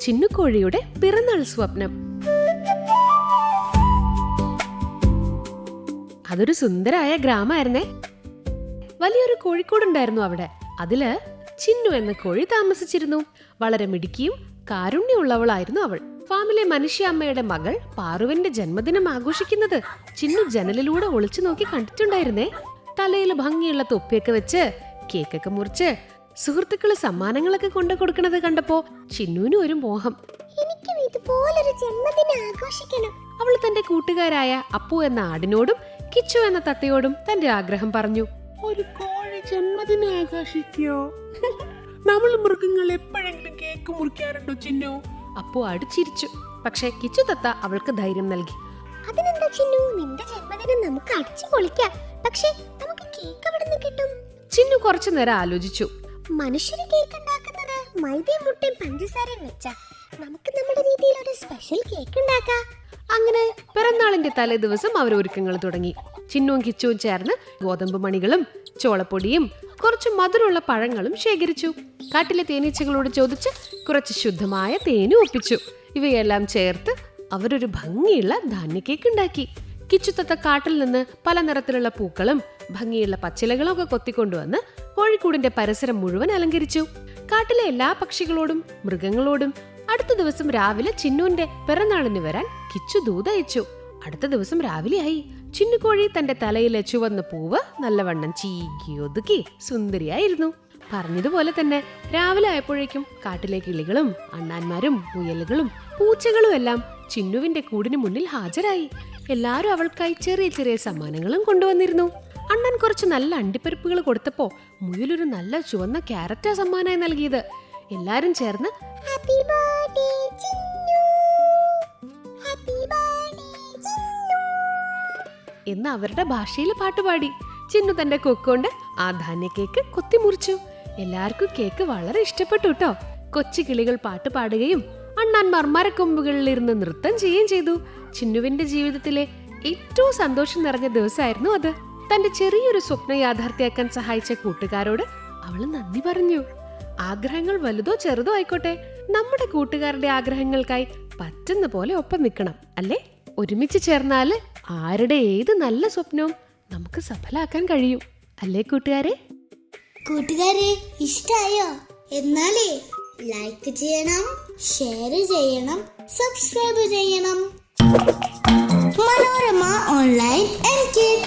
ചിന്നുകോഴിയുടെ പിറന്നാൾ സ്വപ്നം. അതൊരു സുന്ദരായ ഗ്രാമമായിരുന്നേ. വലിയൊരു കോഴിക്കോടുണ്ടായിരുന്നു അവിടെ. അതില് ചിന്നു എന്ന കോഴി താമസിച്ചിരുന്നു. വളരെ മിടുക്കിയും കാരുണ്യമുള്ളവളായിരുന്നു അവൾ. ഫാമിലെ മനുഷ്യ അമ്മയുടെ മകൾ പാറുവിന്റെ ജന്മദിനം ആഘോഷിക്കുന്നത് ചിന്നു ജനലിലൂടെ ഒളിച്ചു നോക്കി കണ്ടിട്ടുണ്ടായിരുന്നേ. തലയിൽ ഭംഗിയുള്ള തൊപ്പിയൊക്കെ വെച്ച് കേക്കൊക്കെ മുറിച്ച് സുഹൃത്തുക്കള് സമ്മാനങ്ങളൊക്കെ കൊണ്ടു കൊടുക്കണത് കണ്ടപ്പോ ചിന്നുവിന് ഒരു മോഹം. എനിക്കും ഇതുപോലൊരു ജന്മദിനം ആഘോഷിക്കണം. അവൾ തന്റെ കൂട്ടുകാരായ അപ്പു എന്ന ആടിനോടും കിച്ചു എന്ന തത്തയോടും തന്റെ ആഗ്രഹം പറഞ്ഞു. ഒരു കോഴി ജന്മദിനം ആഘോഷിക്കോ? നമ്മൾ മൃഗങ്ങൾ എപ്പോഴെങ്കിലും കേക്ക് മുറിക്കാറുണ്ടോ ചിന്നു? അപ്പു ആട് ചിരിച്ചു. പക്ഷെ കിച്ചു തത്ത അവൾക്ക് ധൈര്യം നൽകി. അതിനെന്താ ചിന്നു, നിന്റെ ജന്മദിനം നമുക്ക് അടിച്ചു പൊളിക്കാം. പക്ഷെ നമുക്ക് കേക്ക് എവിടെ നിന്ന് കിട്ടും? ചിന്നു കുറച്ചു നേരം ആലോചിച്ചു. മനുഷ്യര് കേക്ക് ഉണ്ടാക്കുന്നത് മൈദയും മുട്ടയും പഞ്ചസാരയും വെച്ചാ. നമുക്ക് നമ്മുടെ രീതിയിൽ ഒരു സ്പെഷ്യൽ കേക്ക് ഉണ്ടാക്കാം. അങ്ങനെ പിറന്നാളിന്റെ തലേ ദിവസം അവർ ഒരുക്കങ്ങൾ തുടങ്ങി. ചിന്നുവും കിച്ചുവും ചേർന്ന് ഗോതമ്പ് മണികളും ചോളപ്പൊടിയും കുറച്ച് മധുരമുള്ള പഴങ്ങളും ശേഖരിച്ചു. കാട്ടിലെ തേനീച്ചകളോട് ചോദിച്ച് കുറച്ച് ശുദ്ധമായ തേനും ഒപ്പിച്ചു. ഇവയെല്ലാം ചേർത്ത് അവരൊരു ഭംഗിയുള്ള ധാന്യ കേക്ക് ഉണ്ടാക്കി. കിച്ചുത്തത്ത കാട്ടിൽ നിന്ന് പല നിറത്തിലുള്ള പൂക്കളും ഭംഗിയുള്ള പച്ചിലകളും ഒക്കെ കൊത്തിക്കൊണ്ടുവന്ന് കോഴിക്കൂടിന്റെ പരിസരം മുഴുവൻ അലങ്കരിച്ചു. കാട്ടിലെ എല്ലാ പക്ഷികളോടും മൃഗങ്ങളോടും അടുത്ത ദിവസം രാവിലെ ചിന്നുവിന്റെ പിറന്നാളിന് വരാൻ കിച്ചു ദൂതയച്ചു. അടുത്ത ദിവസം രാവിലെയായി. ചിന്നുകോഴി തന്റെ തലയിലെ ചുവന്ന പൂവ് നല്ലവണ്ണം ചീകി ഒതുക്കി സുന്ദരിയായിരുന്നു. പറഞ്ഞതുപോലെ തന്നെ രാവിലെ ആയപ്പോഴേക്കും കാട്ടിലെ കിളികളും അണ്ണാന്മാരും മുയലുകളും പൂച്ചകളും എല്ലാം ചിന്നുവിന്റെ കൂടിന് മുന്നിൽ ഹാജരായി. എല്ലാരും അവൾക്കായി ചെറിയ ചെറിയ സമ്മാനങ്ങളും കൊണ്ടുവന്നിരുന്നു. അണ്ണൻ കുറച്ച് നല്ല അണ്ടിപ്പരിപ്പുകൾ കൊടുത്തപ്പോ മുയലൊരു നല്ല ചുവന്ന ക്യാരറ്റാ സമ്മാനമായി നൽകിയത്. എല്ലാരും ചേർന്ന് happy birthday Chinnu, happy birthday Chinnu എന്ന് അവരുടെ ഭാഷയിൽ പാട്ടുപാടി. ചിന്നു തന്റെ കൊക്കൊണ്ട് ആ ധാന്യ കേക്ക് കൊത്തിമുറിച്ചു. എല്ലാവർക്കും കേക്ക് വളരെ ഇഷ്ടപ്പെട്ടു കേട്ടോ. കൊച്ചു കിളികൾ പാട്ട് പാടുകയും അണ്ണാന്മാർ മരക്കൊമ്പുകളിൽ ഇരുന്ന് നൃത്തം ചെയ്യുകയും ചെയ്തു. ചിന്നുവിന്റെ ജീവിതത്തിലെ ഏറ്റവും സന്തോഷം നിറഞ്ഞ ദിവസമായിരുന്നു അത്. തന്റെ ചെറിയൊരു സ്വപ്നം യാഥാർത്ഥ്യമാക്കാൻ സഹായിച്ച കൂട്ടുകാരോട് അവള് നന്ദി പറഞ്ഞു. ആഗ്രഹങ്ങൾ വലുതോ ചെറുതോ ആയിക്കോട്ടെ, നമ്മുടെ കൂട്ടുകാരുടെ ആഗ്രഹങ്ങൾക്കായി പറ്റുന്ന പോലെ ഒപ്പം നിൽക്കണം അല്ലേ? ഒരുമിച്ച് ചേർന്നാല് ആരുടെ ഏത് നല്ല സ്വപ്നവും നമുക്ക് സഫലാക്കാൻ കഴിയും അല്ലേ കൂട്ടുകാരെ? കൂട്ടുകാരെ, ഇഷ്ടായോ? എന്നാലേ ലൈക്ക് ചെയ്യണം, ഷെയർ ചെയ്യണം, സബ്സ്ക്രൈബ് ചെയ്യണം. മനോരമ ഓൺലൈൻ എൻകിഡ്.